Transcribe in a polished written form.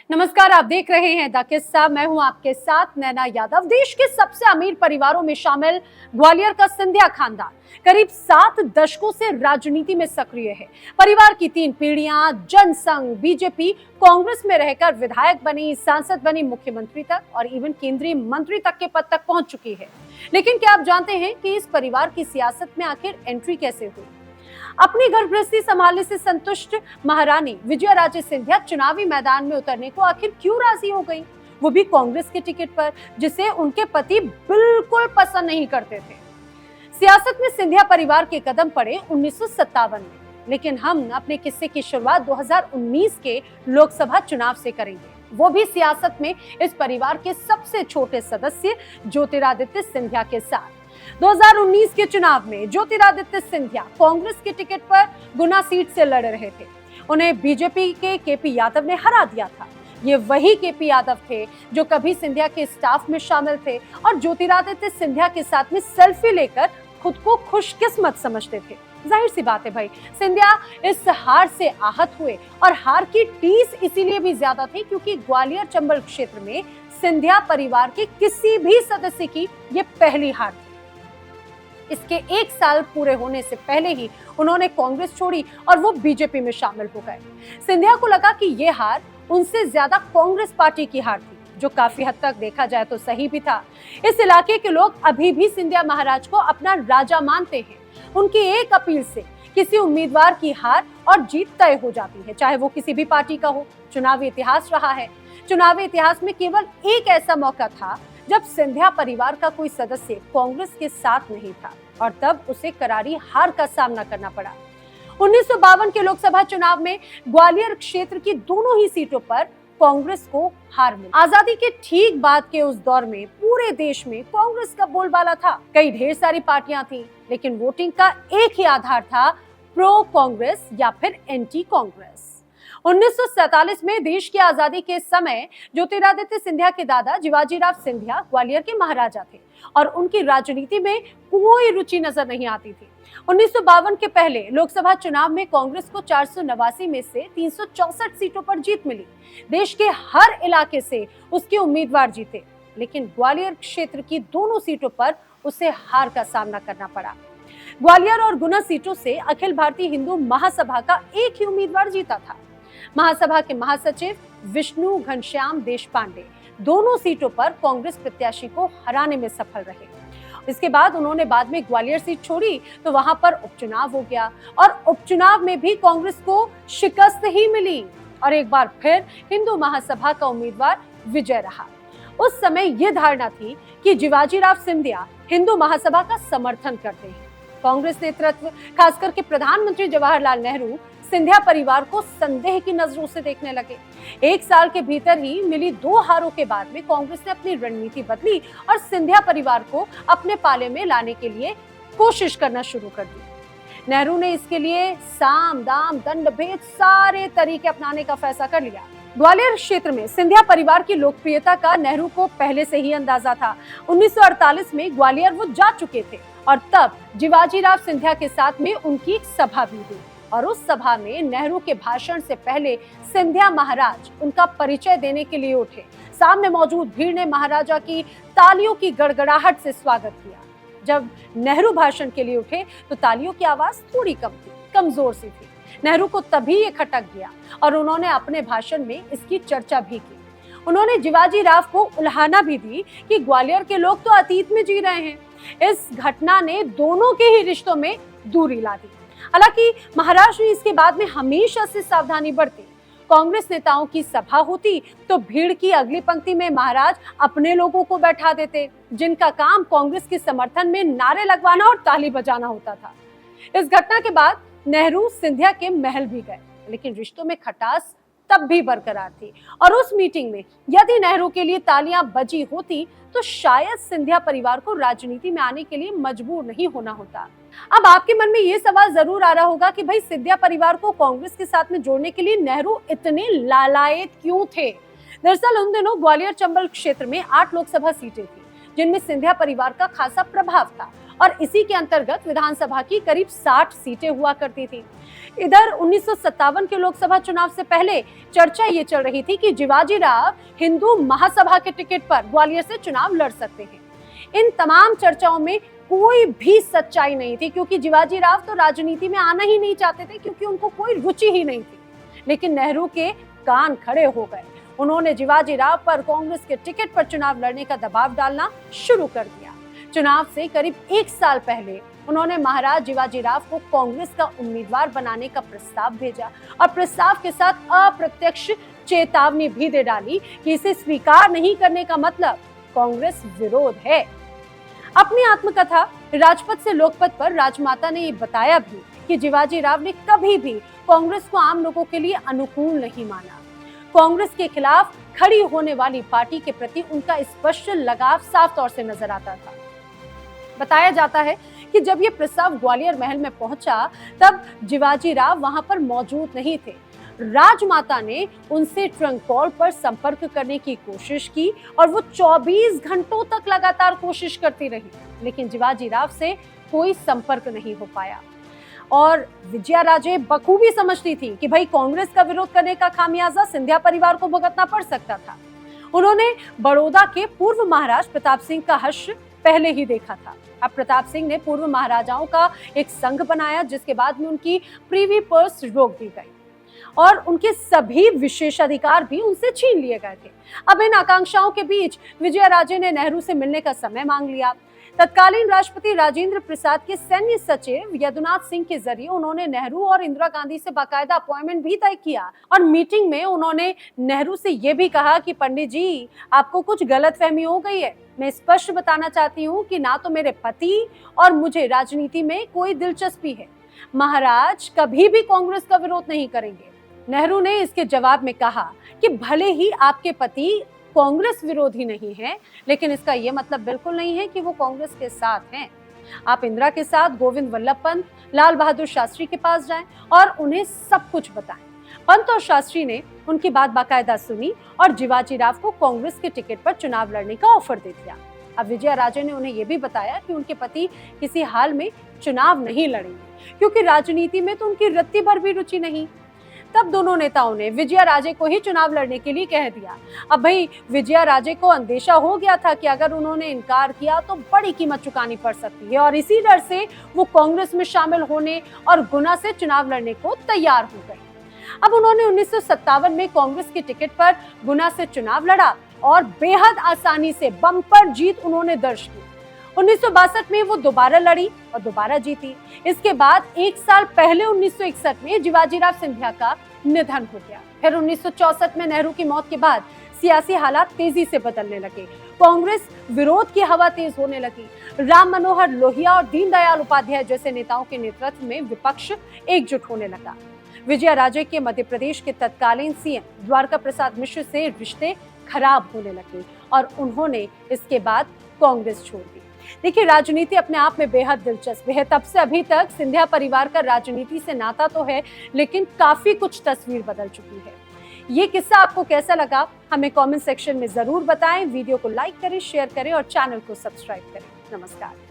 नमस्कार, आप देख रहे हैं द किस्सा। मैं हूं आपके साथ नैना यादव। देश के सबसे अमीर परिवारों में शामिल ग्वालियर का सिंधिया खानदान करीब 7 दशकों से राजनीति में सक्रिय है। परिवार की 3 पीढ़ियां जनसंघ, बीजेपी, कांग्रेस में रहकर विधायक बनी, सांसद बनी, मुख्यमंत्री तक और इवन केंद्रीय मंत्री तक के पद तक पहुंच चुकी है। लेकिन क्या आप जानते हैं कि इस परिवार की सियासत में आखिर एंट्री कैसे हुई? अपनी घर गृहस्थी संभालने से संतुष्ट महारानी विजया राजे सिंधिया चुनावी मैदान में उतरने को आखिर क्यों राजी हो गई, वो भी कांग्रेस के टिकट पर, जिसे उनके पति बिल्कुल पसंद नहीं करते थे। सियासत में सिंधिया परिवार के कदम पड़े 1957 में, लेकिन हम अपने किस्से की शुरुआत 2019 के लोकसभा चुनाव से करेंगे, वो भी सियासत में इस परिवार के सबसे छोटे सदस्य ज्योतिरादित्य सिंधिया के साथ। 2019 के चुनाव में ज्योतिरादित्य सिंधिया कांग्रेस के टिकट पर गुना सीट से लड़ रहे थे। उन्हें बीजेपी के केपी यादव ने हरा दिया था। ये वही केपी यादव थे जो कभी सिंधिया के स्टाफ में शामिल थे और ज्योतिरादित्य सिंधिया के साथ में सेल्फी लेकर खुद को खुशकिस्मत समझते थे। जाहिर सी बात है भाई, सिंधिया इस हार से आहत हुए और हार की टीस इसीलिए भी ज्यादा थी क्योंकि ग्वालियर चंबल क्षेत्र में सिंधिया परिवार के किसी भी सदस्य की ये पहली हार थी। इसके 1 साल पूरे होने से पहले ही उन्होंने कांग्रेस छोड़ी और वो बीजेपी में शामिल हो गए। सिंधिया को लगा कि ये हार उनसे ज्यादा कांग्रेस पार्टी की हार थी, जो काफी हद तक देखा जाए तो सही भी था। इस इलाके के लोग अभी भी सिंधिया महाराज को अपना राजा मानते हैं। उनकी एक अपील से किसी उम्मीदवार की हार और जीत तय हो जाती है, चाहे वो किसी भी पार्टी का हो। चुनावी इतिहास रहा है। चुनावी इतिहास में केवल एक ऐसा मौका था जब सिंधिया परिवार का कोई सदस्य कांग्रेस के साथ नहीं था और तब उसे करारी हार का सामना करना पड़ा। 1952 के लोकसभा चुनाव में ग्वालियर क्षेत्र की दोनों ही सीटों पर कांग्रेस को हार मिली। आजादी के ठीक बाद के उस दौर में पूरे देश में कांग्रेस का बोलबाला था। कई ढेर सारी पार्टियां थी, लेकिन वोटिंग का एक ही आधार था, प्रो कांग्रेस या फिर एंटी कांग्रेस। 1947 में देश की आजादी के समय ज्योतिरादित्य सिंधिया के दादा जिवाजीराव सिंधिया ग्वालियर के महाराजा थे और उनकी राजनीति में कोई रुचि नजर नहीं आती थी। 1952 के पहले लोकसभा चुनाव में कांग्रेस को 489 में से 364 सीटों पर जीत मिली। देश के हर इलाके से उसके उम्मीदवार जीते, लेकिन ग्वालियर क्षेत्र की दोनों सीटों पर उसे हार का सामना करना पड़ा। ग्वालियर और गुना सीटों से अखिल भारतीय हिंदू महासभा का एक ही उम्मीदवार जीता था। महासभा के महासचिव विष्णु घनश्याम देशपांडे दोनों सीटों पर कांग्रेस प्रत्याशी को हराने में सफल रहे। इसके बाद उन्होंने बाद में ग्वालियर सीट छोड़ी तो वहां पर उपचुनाव हो गया और उपचुनाव में भी कांग्रेस को शिकस्त ही मिली और एक बार फिर हिंदू महासभा का उम्मीदवार विजय रहा। उस समय यह धारणा थी कि जिवाजीराव सिंधिया हिंदू महासभा का समर्थन करते हैं। कांग्रेस नेतृत्व, खासकर के प्रधानमंत्री जवाहरलाल नेहरू, सिंधिया परिवार को संदेह की नजरों से देखने लगे। 1 साल के भीतर ही मिली 2 हारों के बाद में कांग्रेस ने अपनी रणनीति बदली और सिंधिया परिवार को अपने पाले में लाने के लिए कोशिश करना शुरू कर दी। नेहरू ने इसके लिए साम दाम दंड भेद सारे तरीके अपनाने का फैसला कर लिया। ग्वालियर क्षेत्र में सिंधिया परिवार की लोकप्रियता का नेहरू को पहले से ही अंदाजा था। 1948 में ग्वालियर वो जा चुके थे और तब जिवाजीराव सिंधिया के साथ में उनकी एक सभा भी हुई और उस सभा में नेहरू के भाषण से पहले सिंधिया महाराज उनका परिचय देने के लिए उठे। सामने मौजूद भीड़ ने महाराजा की तालियों की गड़गड़ाहट से स्वागत किया। जब नेहरू भाषण के लिए उठे तो तालियों की आवाज थोड़ी कम थी, कमजोर सी थी। नेहरू को तभी ये खटक गया और उन्होंने अपने भाषण में इसकी चर्चा भी की। उन्होंने जिवाजीराव को उल्हाना भी दी कि ग्वालियर के लोग तो अतीत में जी रहे हैं। इस घटना ने दोनों के ही रिश्तों में दूरी ला दी। हालांकि महाराज ने इसके बाद में हमेशा से सावधानी बरती। कांग्रेस नेताओं की सभा होती तो भीड़ की अगली पंक्ति में महाराज अपने लोगों को बैठा देते, जिनका काम कांग्रेस के समर्थन में नारे लगवाना और ताली बजाना होता था। इस घटना के बाद नेहरू सिंधिया के महल भी गए, लेकिन रिश्तों में खटास तब भी बरकरार थी और उस मीटिंग में यदि नेहरू के लिए तालियां बजी होती तो शायद सिंधिया परिवार को राजनीति में आने के लिए मजबूर नहीं होना होता। अब आपके मन में ये सवाल जरूर आ रहा होगा कि भाई सिंधिया परिवार को कांग्रेस के साथ में जोड़ने के लिए नेहरू इतने लालायित क्यों थे? दरअसल उन दिनों ग्वालियर चंबल क्षेत्र में 8 लोकसभा सीटें थी, जिनमें सिंधिया परिवार का खासा प्रभाव था और इसी के अंतर्गत विधानसभा की करीब 60 सीटें हुआ करती थी। इधर 1957 के लोकसभा चुनाव से पहले चर्चा ये चल रही थी कि जिवाजी राव हिंदू महासभा के टिकट पर ग्वालियर से चुनाव लड़ सकते हैं। इन तमाम चर्चाओं में कोई भी सच्चाई नहीं थी, क्योंकि जिवाजी राव तो राजनीति में आना ही नहीं चाहते थे, क्योंकि उनको कोई रुचि ही नहीं थी। लेकिन नेहरू के कान खड़े हो गए। उन्होंने जिवाजी राव पर कांग्रेस के टिकट पर चुनाव लड़ने का दबाव डालना शुरू कर दिया। चुनाव से करीब 1 साल पहले उन्होंने महाराज जिवाजी राव को कांग्रेस का उम्मीदवार बनाने का प्रस्ताव भेजा और प्रस्ताव के साथ अप्रत्यक्ष चेतावनी भी दे डाली कि इसे स्वीकार नहीं करने का मतलब कांग्रेस विरोध है। अपनी आत्मकथा राजपथ से लोकपथ पर राजमाता ने ये बताया भी कि जिवाजी राव ने कभी भी कांग्रेस को आम लोगों के लिए अनुकूल नहीं माना। कांग्रेस के खिलाफ खड़ी होने वाली पार्टी के प्रति उनका स्पष्ट लगाव साफ तौर से नजर आता था। बताया जाता है कि जब ये प्रस्ताव ग्वालियर महल में पहुंचा तब जिवाजी राव वहां पर मौजूद नहीं थे। राजमाता ने उनसे ट्रंक कॉल पर संपर्क करने की कोशिश की और वो 24 घंटों तक लगातार कोशिश करती रही, लेकिन जिवाजी राव से कोई संपर्क नहीं हो पाया। और विजयाराजे बखूबी समझती थी कि भाई कांग्रेस का विरोध करने का खामियाजा सिंधिया परिवार को भुगतना पड़ सकता था। उन्होंने बड़ौदा के पूर्व महाराज प्रताप सिंह का हश्र पहले ही देखा था। अब प्रताप सिंह ने पूर्व महाराजाओं का एक संघ बनाया, जिसके बाद में उनकी प्रीवी पर्स रोक दी गई और उनके सभी विशेषाधिकार भी उनसे छीन लिए गए थे। अब इन आकांक्षाओं के बीच विजयाराजे ने नेहरू से मिलने का समय मांग लिया। तत्कालीन राष्ट्रपति राजेंद्र प्रसाद के सैन्य सचिव यदुनाथ सिंह के जरिए उन्होंने नेहरू और इंदिरा गांधी से बाकायदा अपॉइंटमेंट भी तय किया और मीटिंग में उन्होंने नेहरू से यह भी कहा कि पंडित जी, आपको कुछ गलतफहमी हो गई है। मैं स्पष्ट बताना चाहती हूँ कि ना तो मेरे पति और मुझे राजनीति में कोई दिलचस्पी है। महाराज कभी भी कांग्रेस का विरोध नहीं करेंगे। नेहरू ने इसके जवाब में कहा कि भले ही आपके पति कांग्रेस विरोधी नहीं है, लेकिन इसका यह मतलब बिल्कुल नहीं है कि वो कांग्रेस के साथ हैं। आप इंदिरा के साथ गोविंद वल्लभ पंत, लाल बहादुर शास्त्री के पास जाएं और उन्हें सब कुछ बताएं। पंत और शास्त्री ने उनकी बात बाकायदा सुनी और जिवाजी राव को कांग्रेस के टिकट पर चुनाव लड़ने का ऑफर दे दिया। अब विजयाराजे ने उन्हें यह भी बताया कि उनके पति किसी हाल में चुनाव नहीं लड़ेंगे, क्योंकि राजनीति में तो उनकी रत्ती भर भी रुचि नहीं। तब दोनों नेताओं ने विजयाराजे को ही चुनाव लड़ने के लिए कह दिया। अब भाई विजयाराजे को अंदेशा हो गया था कि अगर उन्होंने इनकार किया तो बड़ी कीमत चुकानी पड़ सकती है और इसी डर से वो कांग्रेस में शामिल होने और गुना से चुनाव लड़ने को तैयार हो गए। अब उन्होंने 1957 में कांग्रेस के टिकट पर गुना से चुनाव लड़ा और बेहद आसानी से बम्पर जीत उन्होंने दर्ज की। 1962 में वो दोबारा लड़ी और दोबारा जीती। इसके बाद 1 साल पहले 1961 में जिवाजी राव सिंधिया का निधन हो गया। फिर 1964 में नेहरू की मौत के बाद सियासी हालात तेजी से बदलने लगे। कांग्रेस विरोध की हवा तेज होने लगी। राम मनोहर लोहिया और दीनदयाल उपाध्याय जैसे नेताओं के नेतृत्व में विपक्ष एकजुट होने लगा। विजयाराजे के मध्य प्रदेश के तत्कालीन सीएम द्वारका प्रसाद मिश्र से रिश्ते खराब होने लगे और उन्होंने इसके बाद कांग्रेस छोड़ दी। देखिए, राजनीति अपने आप में बेहद दिलचस्प है। तब से अभी तक सिंधिया परिवार का राजनीति से नाता तो है, लेकिन काफी कुछ तस्वीर बदल चुकी है। ये किस्सा आपको कैसा लगा, हमें कमेंट सेक्शन में जरूर बताएं। वीडियो को लाइक करें, शेयर करें और चैनल को सब्सक्राइब करें। नमस्कार।